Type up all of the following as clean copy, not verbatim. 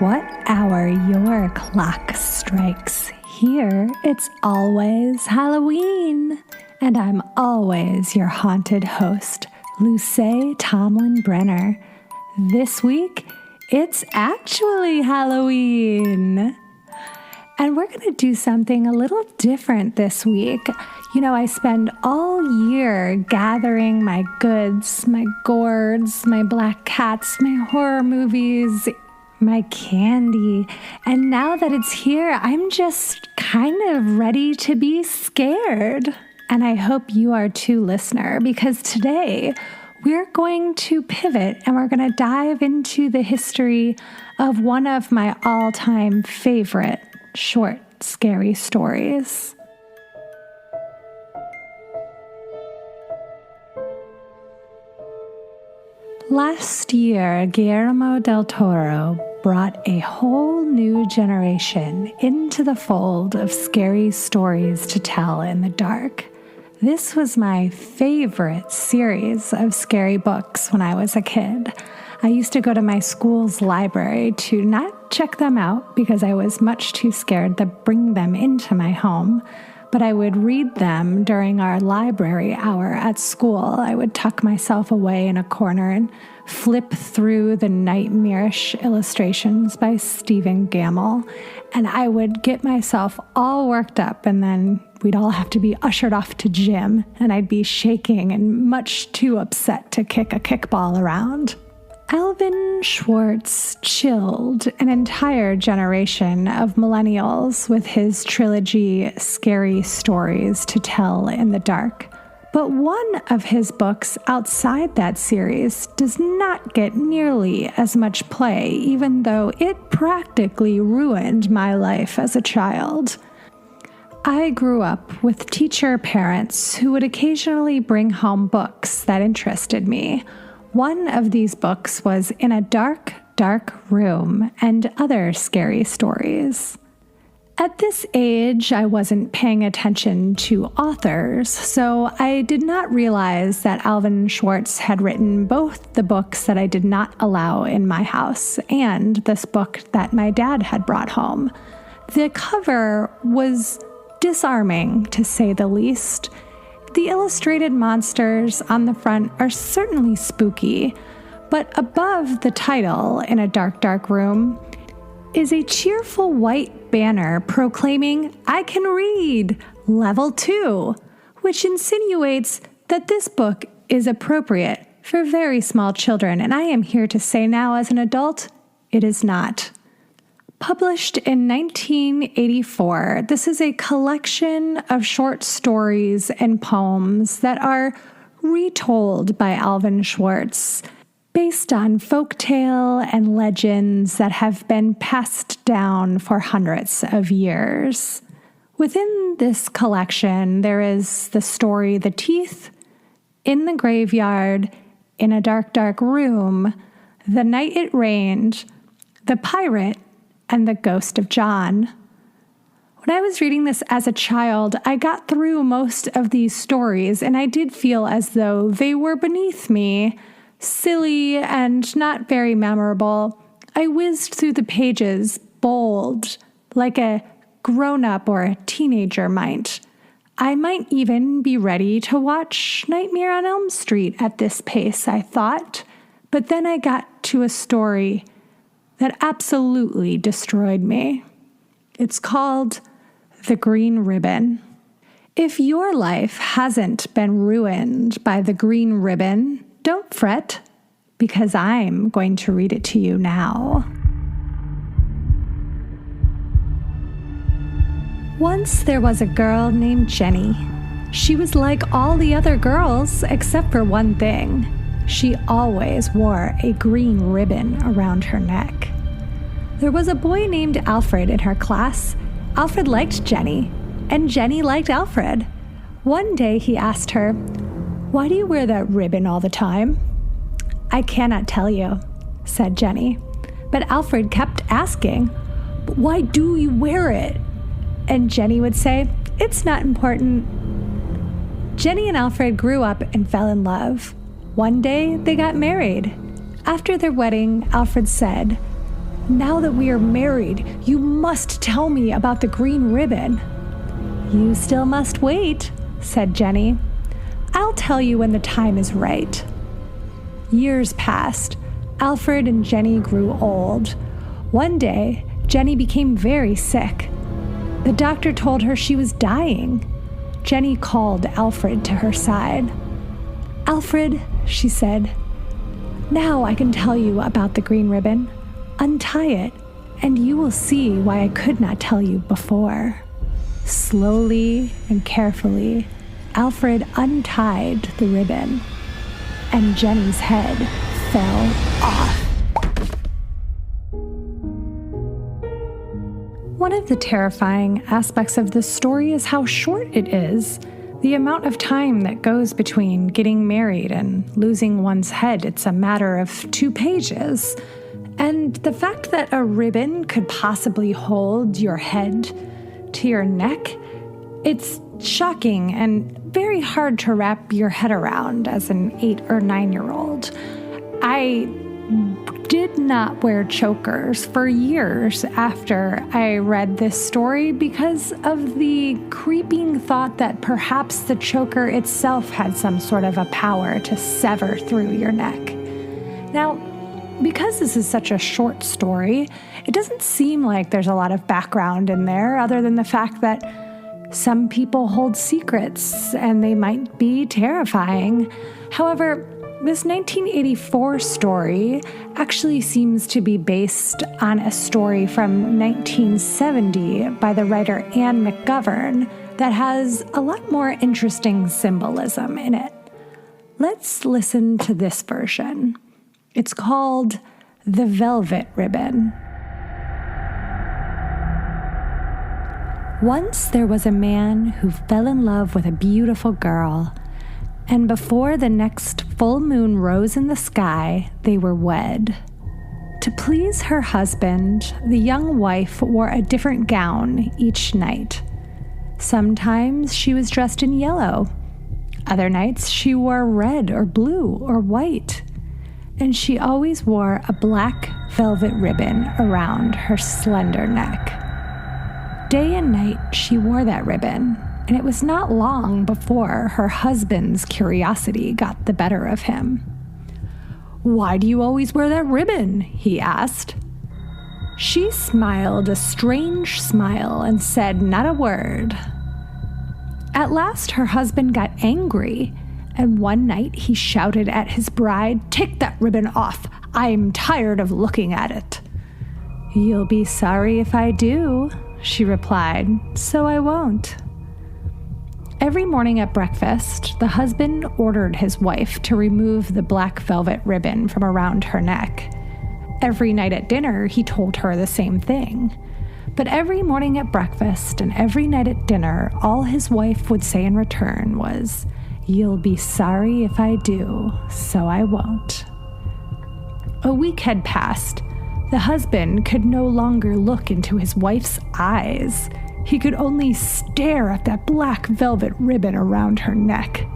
what hour your clock strikes. Here, it's always Halloween, and I'm always your haunted host, Luce Tomlin Brenner. This week, it's actually Halloween. And we're going to do something a little different this week. You know, I spend all year gathering my goods, my gourds, my black cats, my horror movies, my candy. And now that it's here, I'm just kind of ready to be scared. And I hope you are too, listener, because today we're going to pivot and we're going to dive into the history of one of my all-time favorite short, scary stories. Last year, Guillermo del Toro brought a whole new generation into the fold of scary stories to tell in the dark. This was my favorite series of scary books when I was a kid. I used to go to my school's library to not check them out because I was much too scared to bring them into my home, but I would read them during our library hour at school. I would tuck myself away in a corner and flip through the nightmarish illustrations by Stephen Gamble, and I would get myself all worked up, and then we'd all have to be ushered off to gym, and I'd be shaking and much too upset to kick a kickball around. Alvin Schwartz chilled an entire generation of millennials with his trilogy Scary Stories to Tell in the Dark. But one of his books outside that series does not get nearly as much play, even though it practically ruined my life as a child. I grew up with teacher parents who would occasionally bring home books that interested me. One of these books was In a Dark, Dark Room and Other Scary Stories. At this age, I wasn't paying attention to authors, so I did not realize that Alvin Schwartz had written both the books that I did not allow in my house and this book that my dad had brought home. The cover was disarming, to say the least. The illustrated monsters on the front are certainly spooky, but above the title, In a Dark, Dark Room, is a cheerful white banner proclaiming, "I can read, level 2, which insinuates that this book is appropriate for very small children, and I am here to say now as an adult, it is not. Published in 1984, this is a collection of short stories and poems that are retold by Alvin Schwartz, based on folktale and legends that have been passed down for hundreds of years. Within this collection, there is the story The Teeth, In the Graveyard, In a Dark, Dark Room, The Night It Rained, The Pirate, and The Ghost of John. When I was reading this as a child, I got through most of these stories, and I did feel as though they were beneath me, silly and not very memorable. I whizzed through the pages, bold, like a grown-up or a teenager might. I might even be ready to watch Nightmare on Elm Street at this pace, I thought. But then I got to a story that absolutely destroyed me. It's called The Green Ribbon. If your life hasn't been ruined by the green ribbon, don't fret, because I'm going to read it to you now. Once there was a girl named Jenny. She was like all the other girls, except for one thing. She always wore a green ribbon around her neck. There was a boy named Alfred in her class. Alfred liked Jenny, and Jenny liked Alfred. One day he asked her, "Why do you wear that ribbon all the time?" "I cannot tell you," said Jenny. But Alfred kept asking, "But why do you wear it?" And Jenny would say, "It's not important." Jenny and Alfred grew up and fell in love. One day, they got married. After their wedding, Alfred said, Now that we are married, you must tell me about the green ribbon." "You still must wait," said Jenny. "I'll tell you when the time is right." Years passed. Alfred and Jenny grew old. One day, Jenny became very sick. The doctor told her she was dying. Jenny called Alfred to her side. "Alfred," she said, "now I can tell you about the green ribbon. Untie it, and you will see why I could not tell you before." Slowly and carefully, Alfred untied the ribbon, and Jenny's head fell off. One of the terrifying aspects of this story is how short it is. The amount of time that goes between getting married and losing one's head, it's a matter of 2 pages. And the fact that a ribbon could possibly hold your head to your neck, it's shocking and very hard to wrap your head around as an 8 or 9-year-old. I did not wear chokers for years after I read this story because of the creeping thought that perhaps the choker itself had some sort of a power to sever through your neck. Now, because this is such a short story, it doesn't seem like there's a lot of background in there other than the fact that some people hold secrets and they might be terrifying. However, this 1984 story actually seems to be based on a story from 1970 by the writer Anne McGovern that has a lot more interesting symbolism in it. Let's listen to this version. It's called The Velvet Ribbon. Once there was a man who fell in love with a beautiful girl, and before the next full moon rose in the sky, they were wed. To please her husband, the young wife wore a different gown each night. Sometimes she was dressed in yellow. Other nights she wore red or blue or white. And she always wore a black velvet ribbon around her slender neck. Day and night she wore that ribbon, and it was not long before her husband's curiosity got the better of him. "Why do you always wear that ribbon?" he asked. She smiled a strange smile and said not a word. At last her husband got angry, and one night he shouted at his bride, "Take that ribbon off! I'm tired of looking at it." "You'll be sorry if I do," she replied, "so I won't." Every morning at breakfast, the husband ordered his wife to remove the black velvet ribbon from around her neck. Every night at dinner, he told her the same thing. But every morning at breakfast and every night at dinner, all his wife would say in return was, "You'll be sorry if I do, so I won't." A week had passed. The husband could no longer look into his wife's eyes. He could only stare at that black velvet ribbon around her neck.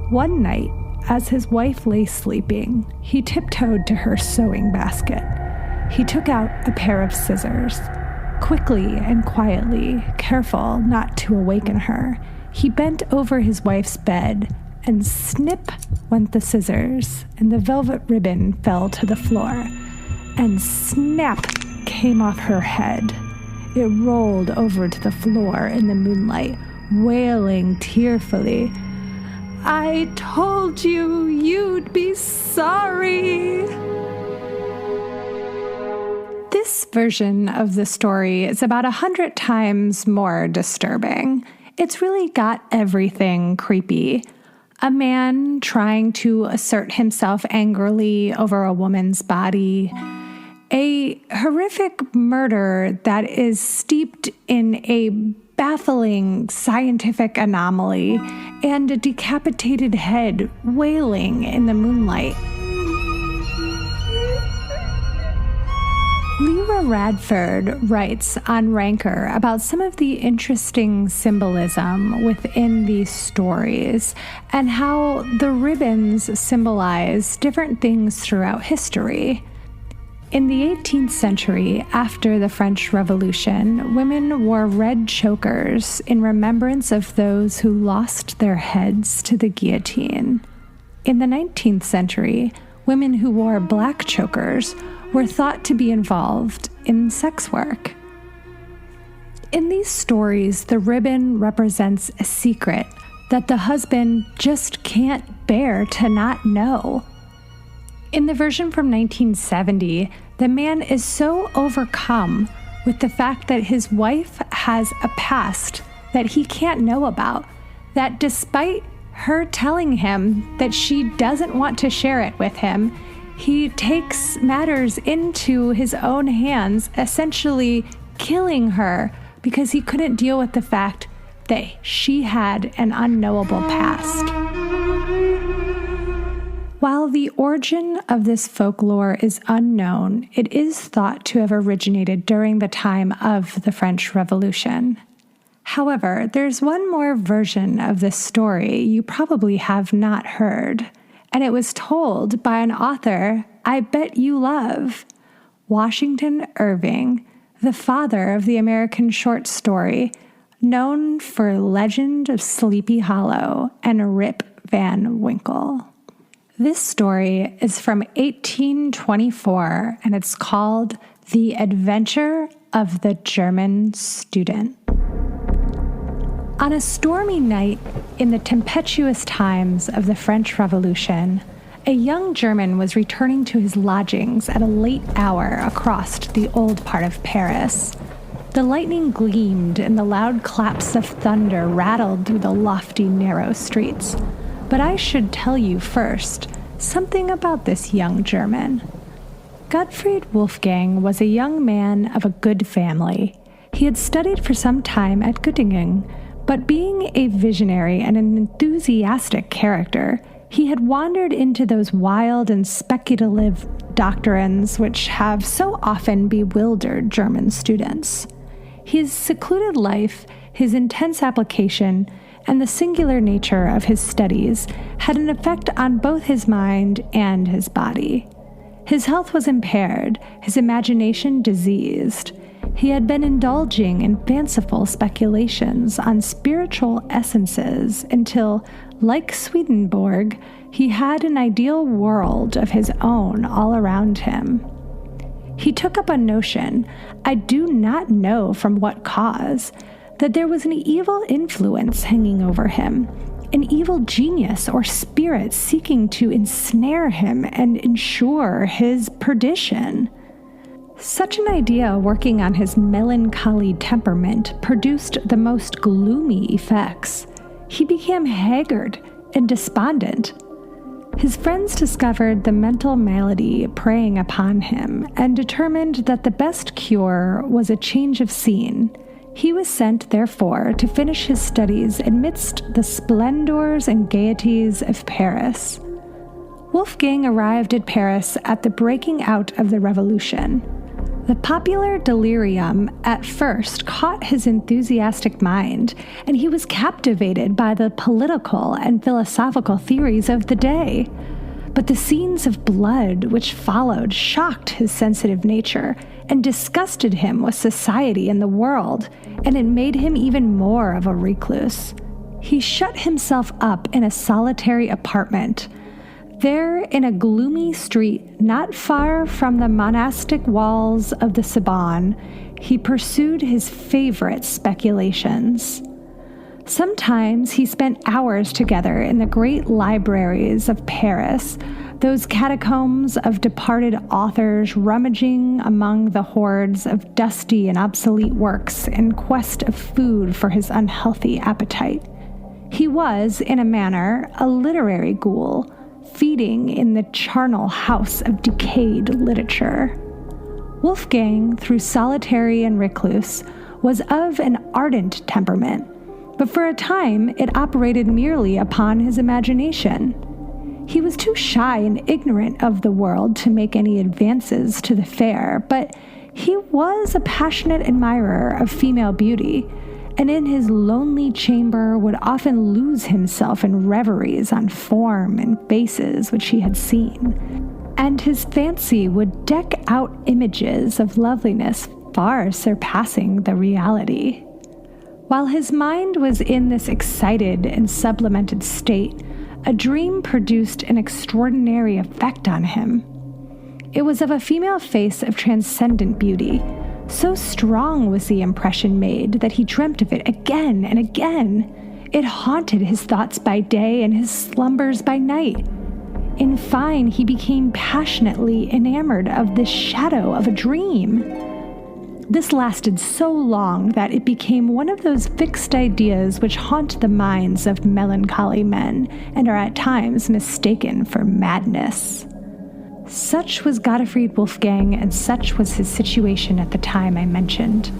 One night, as his wife lay sleeping, he tiptoed to her sewing basket. He took out a pair of scissors. Quickly and quietly, careful not to awaken her, he bent over his wife's bed, and snip went the scissors, and the velvet ribbon fell to the floor, and snap came off her head. It rolled over to the floor in the moonlight, wailing tearfully, "I told you you'd be sorry." This version of the story is about 100 times more disturbing. It's really got everything creepy. A man trying to assert himself angrily over a woman's body. A horrific murder that is steeped in a baffling scientific anomaly, and a decapitated head wailing in the moonlight. Lyra Radford writes on Ranker about some of the interesting symbolism within these stories and how the ribbons symbolize different things throughout history. In the 18th century, after the French Revolution, women wore red chokers in remembrance of those who lost their heads to the guillotine. In the 19th century, women who wore black chokers were thought to be involved in sex work. In these stories, the ribbon represents a secret that the husband just can't bear to not know. In the version from 1970, the man is so overcome with the fact that his wife has a past that he can't know about, that despite her telling him that she doesn't want to share it with him, he takes matters into his own hands, essentially killing her because he couldn't deal with the fact that she had an unknowable past. While the origin of this folklore is unknown, it is thought to have originated during the time of the French Revolution. However, there's one more version of this story you probably have not heard, and it was told by an author I bet you love, Washington Irving, the father of the American short story, known for Legend of Sleepy Hollow and Rip Van Winkle. This story is from 1824, and it's called The Adventure of the German Student. On a stormy night in the tempestuous times of the French Revolution, a young German was returning to his lodgings at a late hour across the old part of Paris. The lightning gleamed and the loud claps of thunder rattled through the lofty, narrow streets. But I should tell you first something about this young German. Gottfried Wolfgang was a young man of a good family. He had studied for some time at Göttingen, but being a visionary and an enthusiastic character, he had wandered into those wild and speculative doctrines which have so often bewildered German students. His secluded life, his intense application, and the singular nature of his studies had an effect on both his mind and his body. His health was impaired, his imagination diseased. He had been indulging in fanciful speculations on spiritual essences until, like Swedenborg, he had an ideal world of his own all around him. He took up a notion, I do not know from what cause, that there was an evil influence hanging over him, an evil genius or spirit seeking to ensnare him and ensure his perdition. Such an idea working on his melancholy temperament produced the most gloomy effects. He became haggard and despondent. His friends discovered the mental malady preying upon him and determined that the best cure was a change of scene. He was sent, therefore, to finish his studies amidst the splendors and gaieties of Paris. Wolfgang arrived at Paris at the breaking out of the Revolution. The popular delirium at first caught his enthusiastic mind, and he was captivated by the political and philosophical theories of the day. But the scenes of blood which followed shocked his sensitive nature and disgusted him with society and the world, and it made him even more of a recluse. He shut himself up in a solitary apartment. There, in a gloomy street not far from the monastic walls of the Sorbonne, he pursued his favorite speculations. Sometimes he spent hours together in the great libraries of Paris, those catacombs of departed authors rummaging among the hordes of dusty and obsolete works in quest of food for his unhealthy appetite. He was, in a manner, a literary ghoul, feeding in the charnel house of decayed literature. Wolfgang, through solitary and recluse, was of an ardent temperament, but for a time it operated merely upon his imagination. He was too shy and ignorant of the world to make any advances to the fair, but he was a passionate admirer of female beauty, and in his lonely chamber would often lose himself in reveries on form and faces which he had seen. and his fancy would deck out images of loveliness far surpassing the reality. While his mind was in this excited and sublimated state, a dream produced an extraordinary effect on him. It was of a female face of transcendent beauty. So strong was the impression made that he dreamt of it again and again. It haunted his thoughts by day and his slumbers by night. In fine, he became passionately enamored of this shadow of a dream. This lasted so long that it became one of those fixed ideas which haunt the minds of melancholy men and are at times mistaken for madness. Such was Gottfried Wolfgang, and such was his situation at the time I mentioned.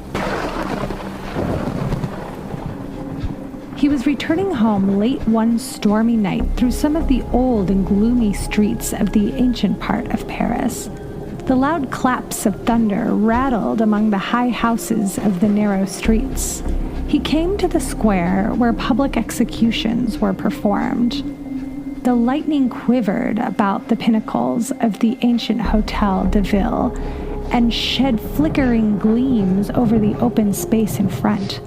He was returning home late one stormy night through some of the old and gloomy streets of the ancient part of Paris. The loud claps of thunder rattled among the high houses of the narrow streets. He came to the square where public executions were performed. The lightning quivered about the pinnacles of the ancient Hotel de Ville and shed flickering gleams over the open space in front.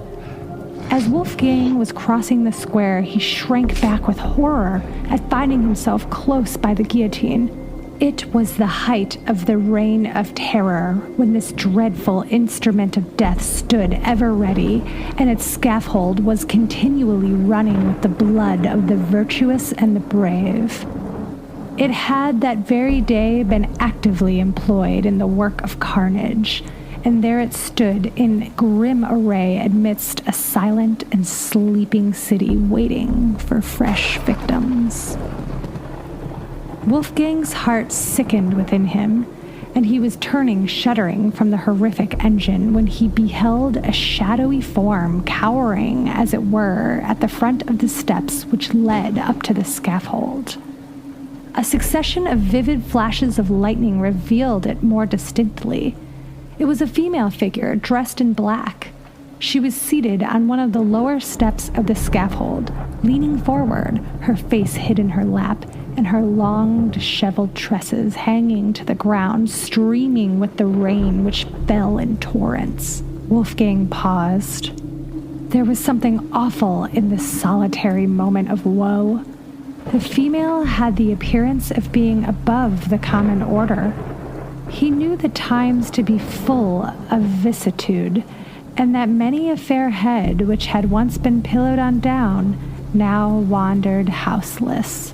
As Wolfgang was crossing the square, he shrank back with horror at finding himself close by the guillotine. It was the height of the reign of terror when this dreadful instrument of death stood ever ready, and its scaffold was continually running with the blood of the virtuous and the brave. It had that very day been actively employed in the work of carnage, and there it stood in grim array amidst a silent and sleeping city waiting for fresh victims. Wolfgang's heart sickened within him, and he was turning shuddering from the horrific engine when he beheld a shadowy form cowering, as it were, at the front of the steps which led up to the scaffold. A succession of vivid flashes of lightning revealed it more distinctly. It was a female figure dressed in black. She was seated on one of the lower steps of the scaffold, leaning forward, her face hid in her lap, and her long, disheveled tresses hanging to the ground, streaming with the rain which fell in torrents. Wolfgang paused. There was something awful in this solitary moment of woe. The female had the appearance of being above the common order. He knew the times to be full of vicissitude, and that many a fair head which had once been pillowed on down now wandered houseless.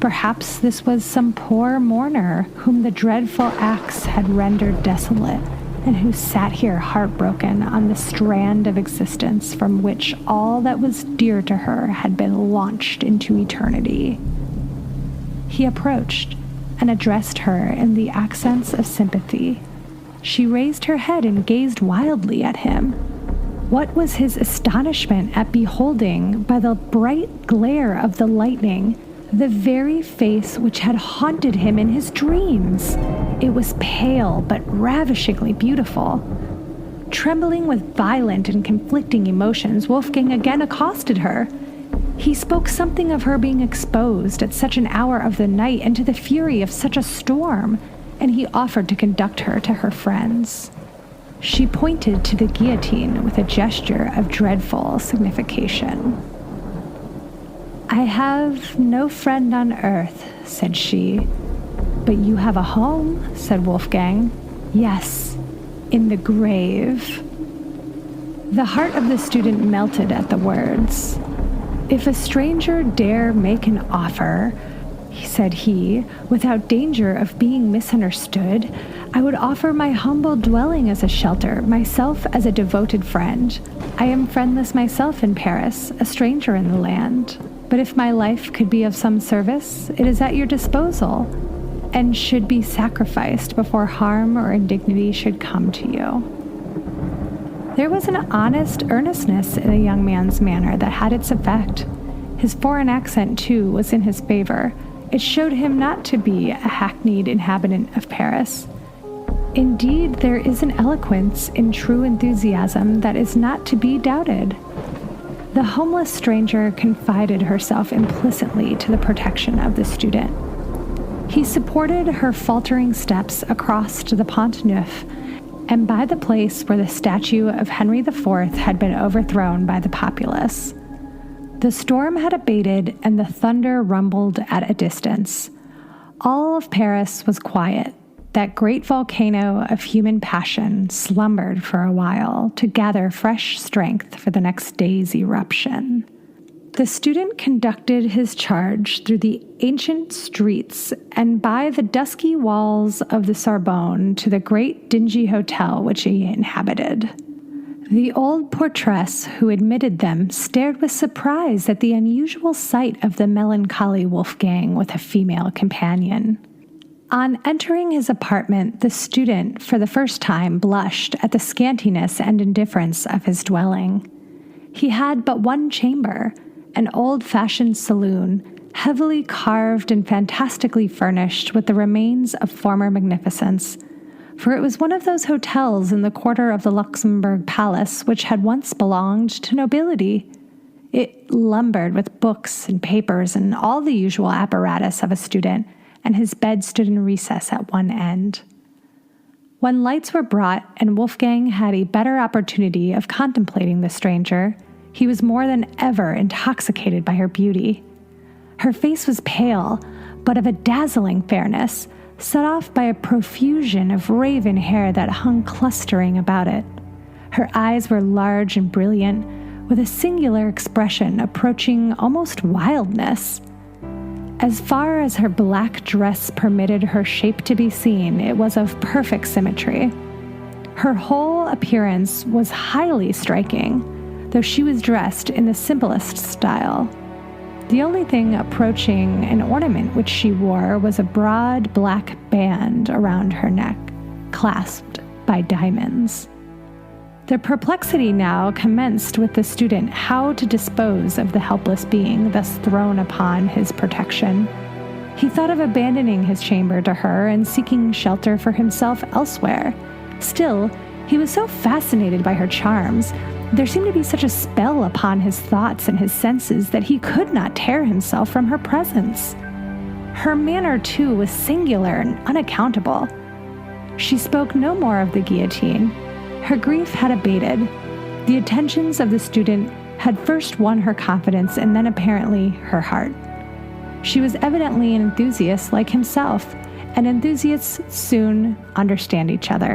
Perhaps this was some poor mourner whom the dreadful axe had rendered desolate, and who sat here heartbroken on the strand of existence from which all that was dear to her had been launched into eternity. He approached and addressed her in the accents of sympathy. She raised her head and gazed wildly at him. What was his astonishment at beholding, by the bright glare of the lightning, the very face which had haunted him in his dreams. It was pale but ravishingly beautiful. Trembling with violent and conflicting emotions, Wolfgang again accosted her. He spoke something of her being exposed at such an hour of the night and to the fury of such a storm, and he offered to conduct her to her friends. She pointed to the guillotine with a gesture of dreadful signification. "I have no friend on earth," said she. "But you have a home," said Wolfgang. "Yes, in the grave." The heart of the student melted at the words. "If a stranger dare make an offer," said he, "without danger of being misunderstood, I would offer my humble dwelling as a shelter, myself as a devoted friend. I am friendless myself in Paris, a stranger in the land. But if my life could be of some service, it is at your disposal, and should be sacrificed before harm or indignity should come to you." There was an honest earnestness in the young man's manner that had its effect. His foreign accent, too, was in his favor. It showed him not to be a hackneyed inhabitant of Paris. Indeed, there is an eloquence in true enthusiasm that is not to be doubted. The homeless stranger confided herself implicitly to the protection of the student. He supported her faltering steps across to the Pont Neuf and by the place where the statue of Henry IV had been overthrown by the populace. The storm had abated and the thunder rumbled at a distance. All of Paris was quiet. That great volcano of human passion slumbered for a while to gather fresh strength for the next day's eruption. The student conducted his charge through the ancient streets and by the dusky walls of the Sorbonne to the great dingy hotel which he inhabited. The old portress who admitted them stared with surprise at the unusual sight of the melancholy Wolfgang with a female companion. On entering his apartment, the student, for the first time, blushed at the scantiness and indifference of his dwelling. He had but one chamber, an old-fashioned saloon, heavily carved and fantastically furnished with the remains of former magnificence, for it was one of those hotels in the quarter of the Luxembourg Palace which had once belonged to nobility. It lumbered with books and papers and all the usual apparatus of a student, and his bed stood in recess at one end. When lights were brought and Wolfgang had a better opportunity of contemplating the stranger, he was more than ever intoxicated by her beauty. Her face was pale, but of a dazzling fairness, set off by a profusion of raven hair that hung clustering about it. Her eyes were large and brilliant, with a singular expression approaching almost wildness. As far as her black dress permitted her shape to be seen, it was of perfect symmetry. Her whole appearance was highly striking, though she was dressed in the simplest style. The only thing approaching an ornament which she wore was a broad black band around her neck, clasped by diamonds. The perplexity now commenced with the student how to dispose of the helpless being thus thrown upon his protection. He thought of abandoning his chamber to her and seeking shelter for himself elsewhere. Still, he was so fascinated by her charms, there seemed to be such a spell upon his thoughts and his senses that he could not tear himself from her presence. Her manner, too, was singular and unaccountable. She spoke no more of the guillotine. Her grief had abated. The attentions of the student had first won her confidence and then apparently her heart. She was evidently an enthusiast like himself, and enthusiasts soon understand each other.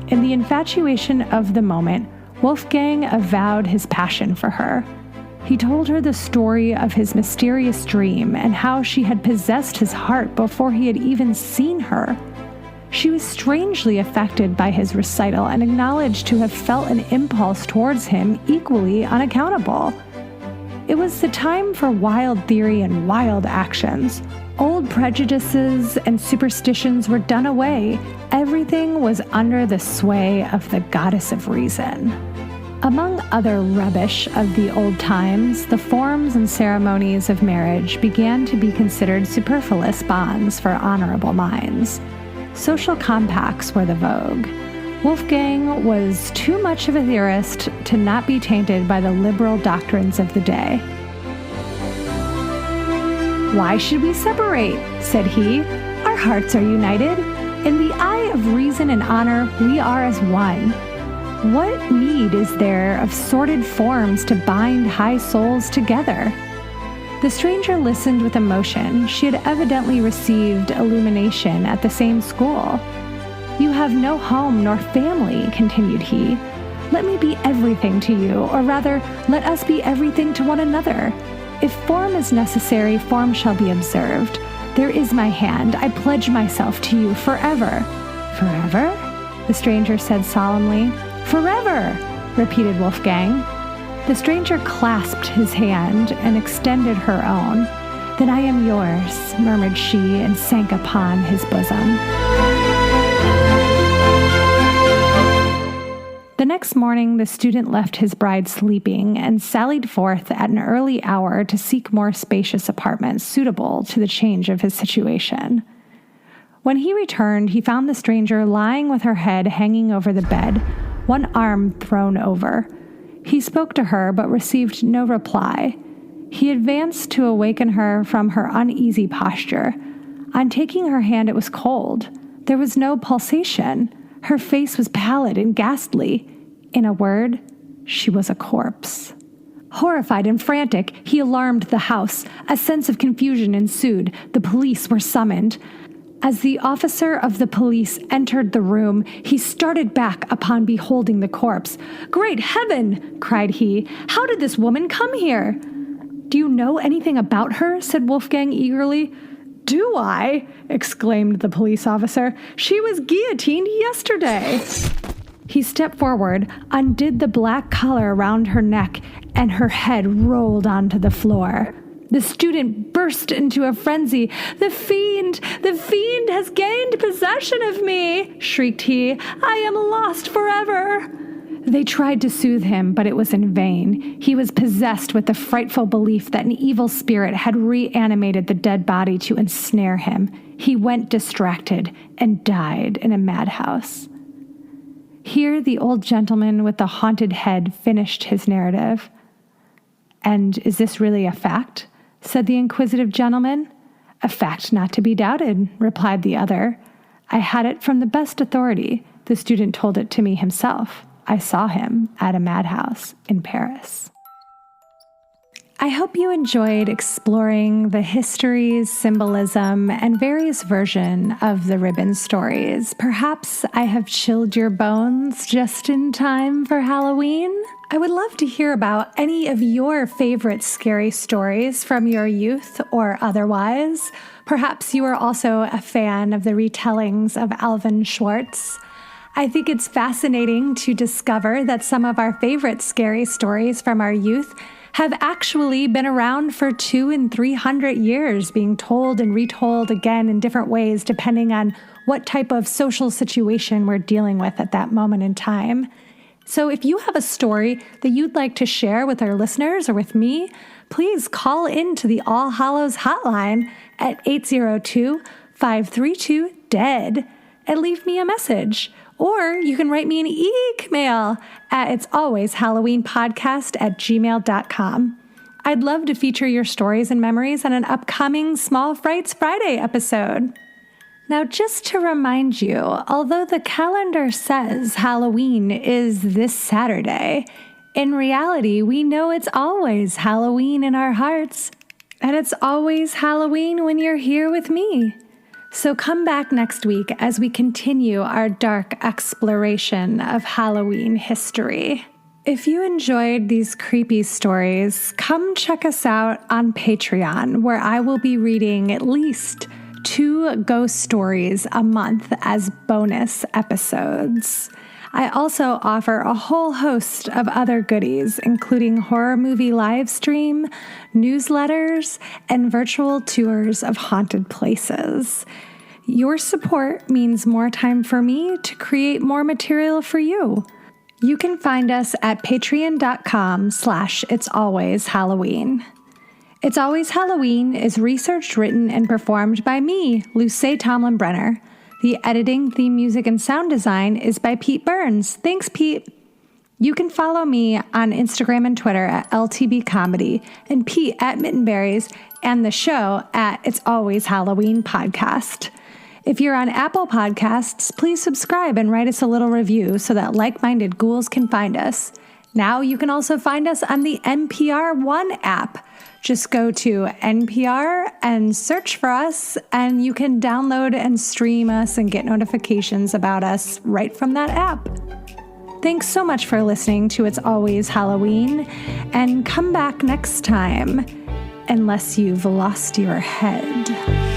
In the infatuation of the moment, Wolfgang avowed his passion for her. He told her the story of his mysterious dream and how she had possessed his heart before he had even seen her. She was strangely affected by his recital and acknowledged to have felt an impulse towards him equally unaccountable. It was the time for wild theory and wild actions. Old prejudices and superstitions were done away. Everything was under the sway of the goddess of reason. Among other rubbish of the old times, the forms and ceremonies of marriage began to be considered superfluous bonds for honorable minds. Social compacts were the vogue. Wolfgang was too much of a theorist to not be tainted by the liberal doctrines of the day. "Why should we separate?" said he. "Our hearts are united. In the eye of reason and honor, we are as one. What need is there of sordid forms to bind high souls together?" The stranger listened with emotion. She had evidently received illumination at the same school. "You have no home nor family," continued he. "Let me be everything to you, or rather, let us be everything to one another. If form is necessary, form shall be observed. There is my hand. I pledge myself to you forever." "Forever?" the stranger said solemnly. "Forever," repeated Wolfgang. The stranger clasped his hand and extended her own. "Then I am yours," murmured she, and sank upon his bosom. The next morning, the student left his bride sleeping and sallied forth at an early hour to seek more spacious apartments suitable to the change of his situation. When he returned, he found the stranger lying with her head hanging over the bed, one arm thrown over. He spoke to her, but received no reply. He advanced to awaken her from her uneasy posture, On taking her hand, it was cold. There was no pulsation. Her face was pallid and ghastly. In a word, she was a corpse. Horrified and frantic, he alarmed the house. A sense of confusion ensued. The police were summoned. As the officer of the police entered the room, he started back upon beholding the corpse. "Great heaven!" cried he. "How did this woman come here?" "Do you know anything about her?" said Wolfgang eagerly. "Do I?" exclaimed the police officer. "She was guillotined yesterday." He stepped forward, undid the black collar around her neck, and her head rolled onto the floor. The student burst into a frenzy. The fiend has gained possession of me," shrieked he. "I am lost forever." They tried to soothe him, but it was in vain. He was possessed with the frightful belief that an evil spirit had reanimated the dead body to ensnare him. He went distracted and died in a madhouse. Here the old gentleman with the haunted head finished his narrative. "And is this really a fact?" said the inquisitive gentleman. "A fact not to be doubted," replied the other. "I had it from the best authority. The student told it to me himself. I saw him at a madhouse in Paris." I hope you enjoyed exploring the histories, symbolism, and various versions of the ribbon stories. Perhaps I have chilled your bones just in time for Halloween. I would love to hear about any of your favorite scary stories from your youth or otherwise. Perhaps you are also a fan of the retellings of Alvin Schwartz. I think it's fascinating to discover that some of our favorite scary stories from our youth have actually been around for 200 and 300 years, being told and retold again in different ways, depending on what type of social situation we're dealing with at that moment in time. So if you have a story that you'd like to share with our listeners or with me, please call into the All Hallows Hotline at 802-532-DEAD and leave me a message. Or you can write me an eeeekmail at itsalwayshalloweenpodcast@gmail.com. I'd love to feature your stories and memories on an upcoming Small Frights Friday episode. Now, just to remind you, although the calendar says Halloween is this Saturday, in reality, we know it's always Halloween in our hearts, and it's always Halloween when you're here with me. So come back next week as we continue our dark exploration of Halloween history. If you enjoyed these creepy stories, come check us out on Patreon, where I will be reading at least 2 ghost stories a month as bonus episodes. I also offer a whole host of other goodies, including horror movie live stream, newsletters, and virtual tours of haunted places. Your support means more time for me to create more material for you. You can find us at patreon.com/itsalwayshalloween. It's Always Halloween is researched, written, and performed by me, Luce Tomlin Brenner. The editing, theme music, and sound design is by Pete Burns. Thanks, Pete. You can follow me on Instagram and Twitter at LTB Comedy, and Pete at Mittenberries, and the show at It's Always Halloween Podcast. If you're on Apple Podcasts, please subscribe and write us a little review so that like-minded ghouls can find us. Now you can also find us on the NPR One app. Just go to NPR and search for us, and you can download and stream us and get notifications about us right from that app. Thanks so much for listening to It's Always Halloween, and come back next time, unless you've lost your head.